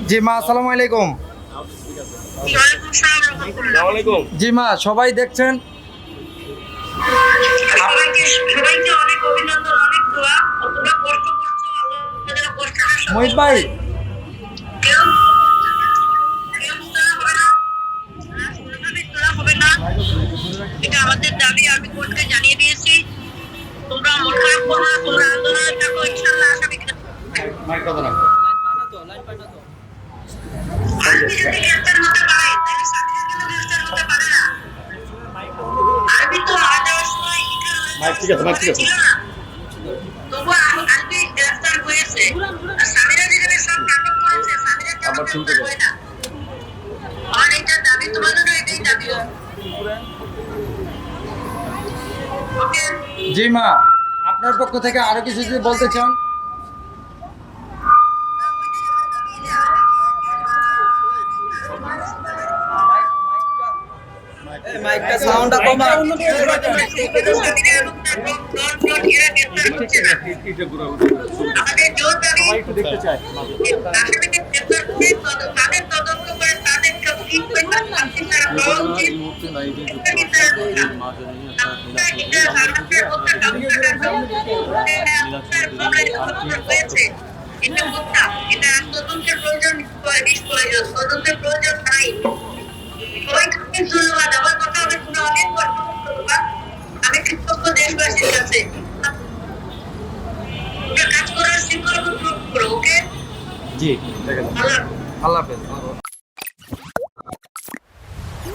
জি মা, আসসালামু আলাইকুম। জি মা, সবাই দেখছেন। সবাইকে অনেক অভিনন্দন, অনেক দোয়া। তোমরা কষ্ট করছো, আল্লাহ যেন কষ্টটা সফল মহিত করে। ভাই, কেউ কেউ তোলা হবে না, কোনোভাবেই তোলা হবে না। এটা আমাদের দাবি, আমি কোর্টকে জানিয়ে দিয়েছি। তোমরা মন খারাপ করো না, তোমরা আন্দোলনে থাকো, ইনশাআল্লাহ আসামিকে আরবি যদি গ্রেফতার হতে পারে তাহলে সাথীরা কেন গ্রেফতার হতে পারে না? আরবি তো মারা যাওয়ার সময় ছিল না, তবুও আরবি গ্রেফতার হয়েছে। আর স্বামীরা যেখানে সব নাটক করেছে, স্বামীরা কেন গ্রেফতার হয় না? আমার এটা দাবি, তোমাদেরও এটাই দাবি। ওকে, জি মা, আপনার পক্ষ থেকে আরো কিছু যদি বলতে চান। মাইকটা সাউন্ডটা কমা। আমাদের জোর দাবি দেখতে চাই আসামিকে গ্রেফতার করে তাদের তদন্ত করে তাদেরকে কি পরিমাণ শাস্তি তারা পাওয়া উচিত। এটা হত্যা, এটা তদন্তের প্রয়োজন, তদন্তের প্রয়োজন নাই। সবাইকে ধন্যবাদ। আমার কথা হবে তোমরা অনেক ধন্যবাদ। আমি কৃতজ্ঞ দেশবাসীর কাছে। তোমরা কাজ করার শৃঙ্খলা করো, ওকে? জি, আল্লাহ আল্লাহ হাফেজ।